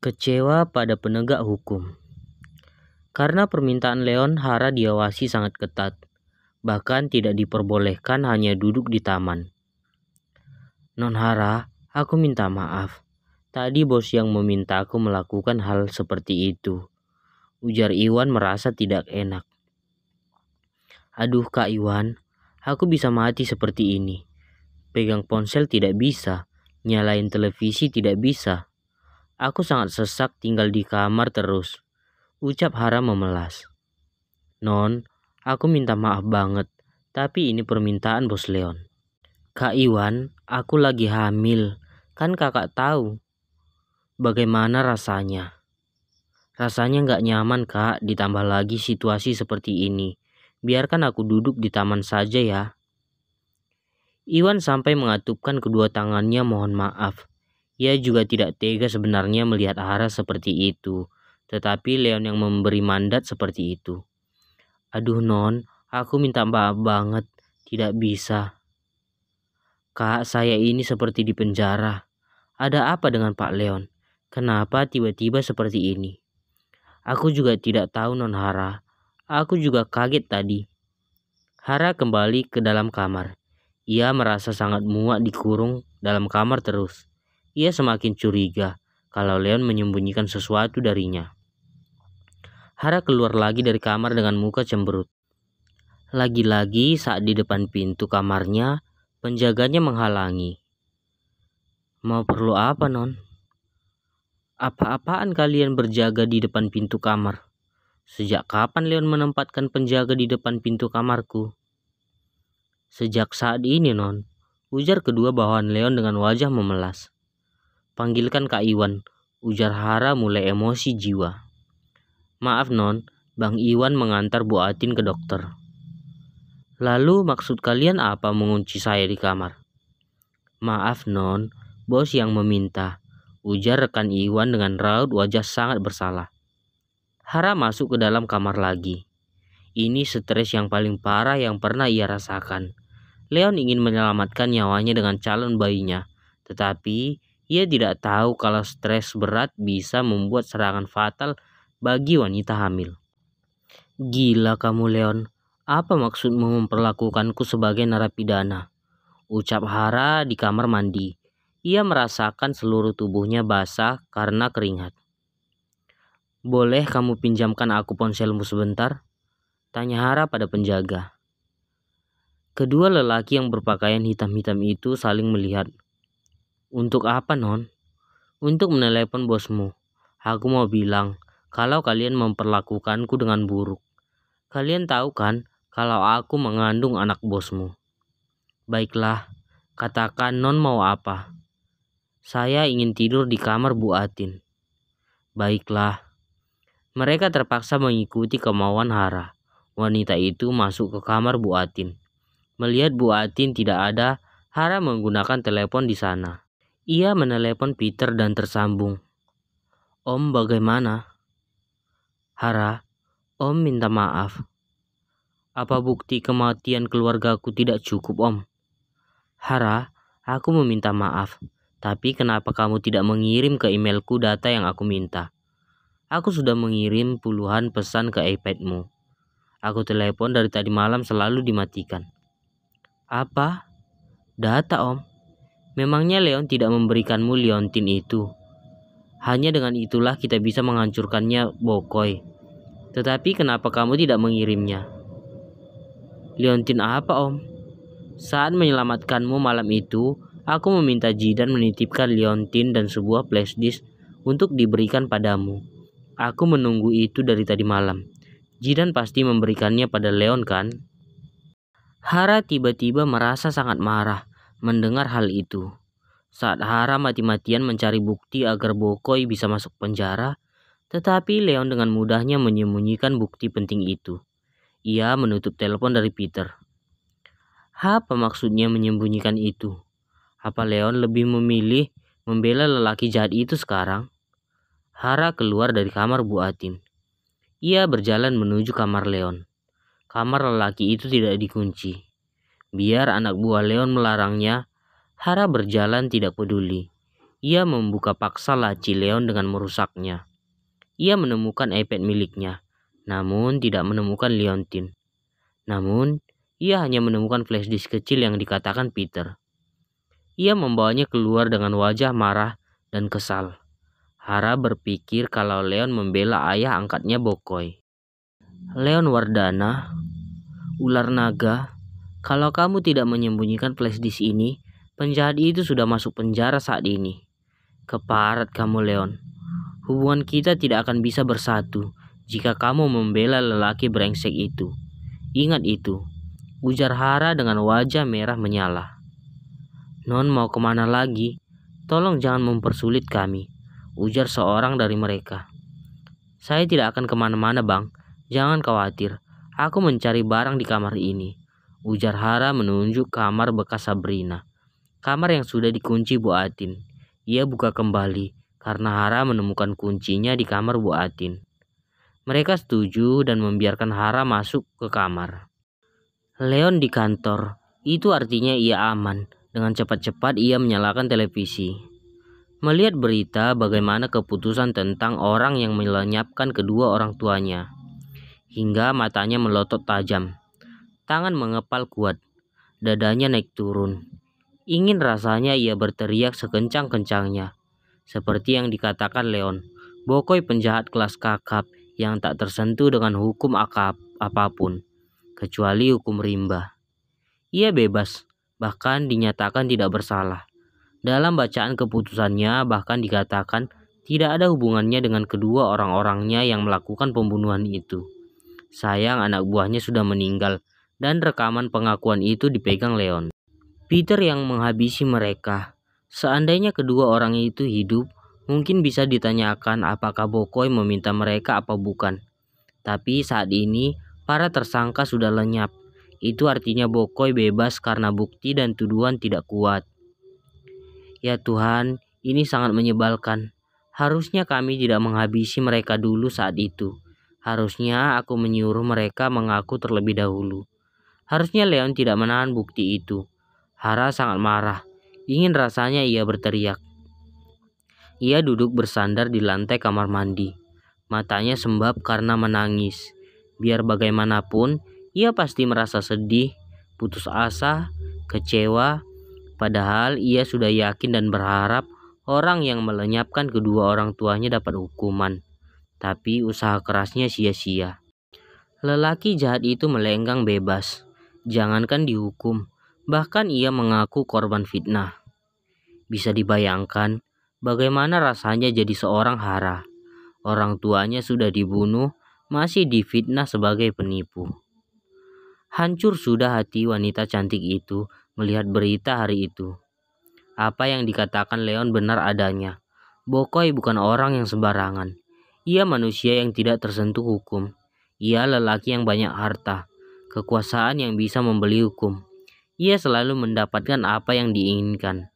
Kecewa pada penegak hukum. Karena permintaan Leon, Hara diawasi sangat ketat. Bahkan tidak diperbolehkan hanya duduk di taman. Non Hara, aku minta maaf. Tadi bos yang meminta aku melakukan hal seperti itu. Ujar Iwan merasa tidak enak. Aduh Kak Iwan, aku bisa mati seperti ini. Pegang ponsel tidak bisa, nyalain televisi tidak bisa. Aku sangat sesak tinggal di kamar terus, ucap Hara memelas. Non, aku minta maaf banget, tapi ini permintaan bos Leon. Kak Iwan, aku lagi hamil, kan kakak tahu bagaimana rasanya. Rasanya gak nyaman kak, ditambah lagi situasi seperti ini. Biarkan aku duduk di taman saja ya. Iwan sampai mengatupkan kedua tangannya mohon maaf. Ia juga tidak tega sebenarnya melihat Hara seperti itu. Tetapi Leon yang memberi mandat seperti itu. Aduh non, aku minta maaf banget. Tidak bisa. Kak, saya ini seperti di penjara. Ada apa dengan Pak Leon? Kenapa tiba-tiba seperti ini? Aku juga tidak tahu non Hara. Aku juga kaget tadi. Hara kembali ke dalam kamar. Ia merasa sangat muak dikurung dalam kamar terus. Ia semakin curiga kalau Leon menyembunyikan sesuatu darinya. Hara keluar lagi dari kamar dengan muka cemberut. Lagi-lagi saat di depan pintu kamarnya, penjaganya menghalangi. Mau perlu apa non? Apa-apaan kalian berjaga di depan pintu kamar? Sejak kapan Leon menempatkan penjaga di depan pintu kamarku? Sejak saat ini non, ujar kedua bawahan Leon dengan wajah memelas. Panggilkan Kak Iwan, ujar Hara mulai emosi jiwa. Maaf non, Bang Iwan mengantar Bu Atin ke dokter. Lalu maksud kalian apa mengunci saya di kamar? Maaf non, bos yang meminta, ujar rekan Iwan dengan raut wajah sangat bersalah. Hara masuk ke dalam kamar lagi. Ini stres yang paling parah yang pernah ia rasakan. Leon ingin menyelamatkan nyawanya dengan calon bayinya, tetapi ia tidak tahu kalau stres berat bisa membuat serangan fatal bagi wanita hamil. Gila kamu Leon, apa maksudmu memperlakukanku sebagai narapidana? Ucap Hara di kamar mandi. Ia merasakan seluruh tubuhnya basah karena keringat. Boleh kamu pinjamkan aku ponselmu sebentar? Tanya Hara pada penjaga. Kedua lelaki yang berpakaian hitam-hitam itu saling melihat. Untuk apa non? Untuk menelepon bosmu. Aku mau bilang kalau kalian memperlakukanku dengan buruk. Kalian tahu kan kalau aku mengandung anak bosmu. Baiklah, katakan non mau apa. Saya ingin tidur di kamar Bu Atin. Baiklah. Mereka terpaksa mengikuti kemauan Hara. Wanita itu masuk ke kamar Bu Atin. Melihat Bu Atin tidak ada, Hara menggunakan telepon di sana. Ia menelepon Peter dan tersambung. Om bagaimana? Hara, Om minta maaf. Apa bukti kematian keluargaku tidak cukup Om? Hara, aku meminta maaf. Tapi kenapa kamu tidak mengirim ke emailku data yang aku minta? Aku sudah mengirim puluhan pesan ke iPadmu. Aku telepon dari tadi malam selalu dimatikan. Apa? Data Om? Memangnya Leon tidak memberikanmu liontin itu? Hanya dengan itulah kita bisa menghancurkannya Bokoi. Tetapi kenapa kamu tidak mengirimnya? Liontin apa Om? Saat menyelamatkanmu malam itu, aku meminta Jidan menitipkan liontin dan sebuah flash disk untuk diberikan padamu. Aku menunggu itu dari tadi malam. Jidan pasti memberikannya pada Leon kan? Hara tiba-tiba merasa sangat marah mendengar hal itu. Saat Hara mati-matian mencari bukti agar Bokoi bisa masuk penjara, tetapi Leon dengan mudahnya menyembunyikan bukti penting itu. Ia menutup telepon dari Peter. Apa maksudnya menyembunyikan itu? Apa Leon lebih memilih membela lelaki jahat itu sekarang? Hara keluar dari kamar Bu Atin. Ia berjalan menuju kamar Leon. Kamar lelaki itu tidak dikunci. Biar anak buah Leon melarangnya, Hara berjalan tidak peduli. Ia membuka paksa laci Leon dengan merusaknya. Ia menemukan iPad miliknya, namun tidak menemukan liontin. Namun, ia hanya menemukan flash disk kecil yang dikatakan Peter. Ia membawanya keluar dengan wajah marah dan kesal. Hara berpikir kalau Leon membela ayah angkatnya Bokoi. Leon Wardana, ular naga, kalau kamu tidak menyembunyikan flash disk ini, penjahat itu sudah masuk penjara saat ini. Keparat kamu, Leon. Hubungan kita tidak akan bisa bersatu jika kamu membela lelaki brengsek itu. Ingat itu, ujar Hara dengan wajah merah menyala. Non mau kemana lagi? Tolong jangan mempersulit kami, ujar seorang dari mereka. Saya tidak akan kemana-mana, Bang. Jangan khawatir, aku mencari barang di kamar ini, ujar Hara menunjuk kamar bekas Sabrina. Kamar yang sudah dikunci Bu Atin. Ia buka kembali karena Hara menemukan kuncinya di kamar Bu Atin. Mereka setuju dan membiarkan Hara masuk ke kamar. Leon di kantor, itu artinya ia aman. Dengan cepat-cepat ia menyalakan televisi. Melihat berita bagaimana keputusan tentang orang yang melenyapkan kedua orang tuanya. Hingga matanya melotot tajam. Tangan mengepal kuat. Dadanya naik turun. Ingin rasanya ia berteriak sekencang-kencangnya. Seperti yang dikatakan Leon, Bokoi penjahat kelas kakap yang tak tersentuh dengan hukum apapun, kecuali hukum rimba. Ia bebas, bahkan dinyatakan tidak bersalah. Dalam bacaan keputusannya bahkan dikatakan tidak ada hubungannya dengan kedua orang-orangnya yang melakukan pembunuhan itu. Sayang anak buahnya sudah meninggal dan rekaman pengakuan itu dipegang Leon. Peter yang menghabisi mereka. Seandainya kedua orang itu hidup, mungkin bisa ditanyakan apakah Bokoi meminta mereka apa bukan. Tapi saat ini, para tersangka sudah lenyap. Itu artinya Bokoi bebas karena bukti dan tuduhan tidak kuat. Ya Tuhan, ini sangat menyebalkan. Harusnya kami tidak menghabisi mereka dulu saat itu. Harusnya aku menyuruh mereka mengaku terlebih dahulu. Harusnya Leon tidak menahan bukti itu. Hara sangat marah. Ingin rasanya ia berteriak. Ia duduk bersandar di lantai kamar mandi. Matanya sembab karena menangis. Biar bagaimanapun, ia pasti merasa sedih, putus asa, kecewa. Padahal ia sudah yakin dan berharap orang yang melenyapkan kedua orang tuanya dapat hukuman. Tapi usaha kerasnya sia-sia. Lelaki jahat itu melenggang bebas. Jangankan dihukum, bahkan ia mengaku korban fitnah. Bisa dibayangkan bagaimana rasanya jadi seorang Hara. Orang tuanya sudah dibunuh, masih difitnah sebagai penipu. Hancur sudah hati wanita cantik itu melihat berita hari itu. Apa yang dikatakan Leon benar adanya. Bokoi bukan orang yang sembarangan. Ia manusia yang tidak tersentuh hukum. Ia lelaki yang banyak harta, kekuasaan yang bisa membeli hukum. Ia selalu mendapatkan apa yang diinginkan.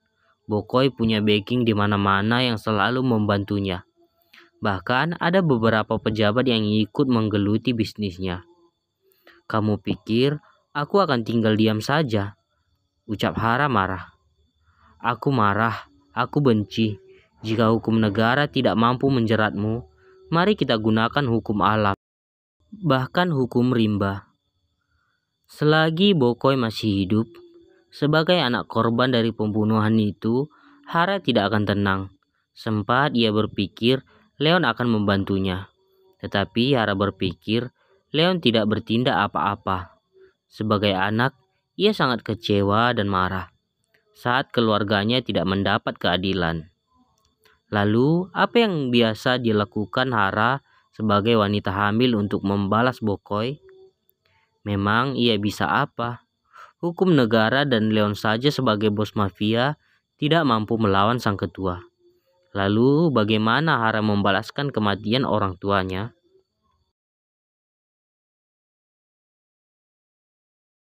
Bokoi punya backing di mana-mana yang selalu membantunya. Bahkan ada beberapa pejabat yang ikut menggeluti bisnisnya. Kamu pikir aku akan tinggal diam saja? Ucap Hara marah. Aku marah, aku benci. Jika hukum negara tidak mampu menjeratmu, mari kita gunakan hukum alam. Bahkan hukum rimba. Selagi Bokoi masih hidup, sebagai anak korban dari pembunuhan itu, Hara tidak akan tenang. Sempat ia berpikir Leon akan membantunya. Tetapi Hara berpikir Leon tidak bertindak apa-apa. Sebagai anak, ia sangat kecewa dan marah saat keluarganya tidak mendapat keadilan. Lalu, apa yang biasa dilakukan Hara sebagai wanita hamil untuk membalas Bokoi? Memang ia bisa apa? Hukum negara dan Leon saja sebagai bos mafia tidak mampu melawan sang ketua. Lalu bagaimana Hara membalaskan kematian orang tuanya?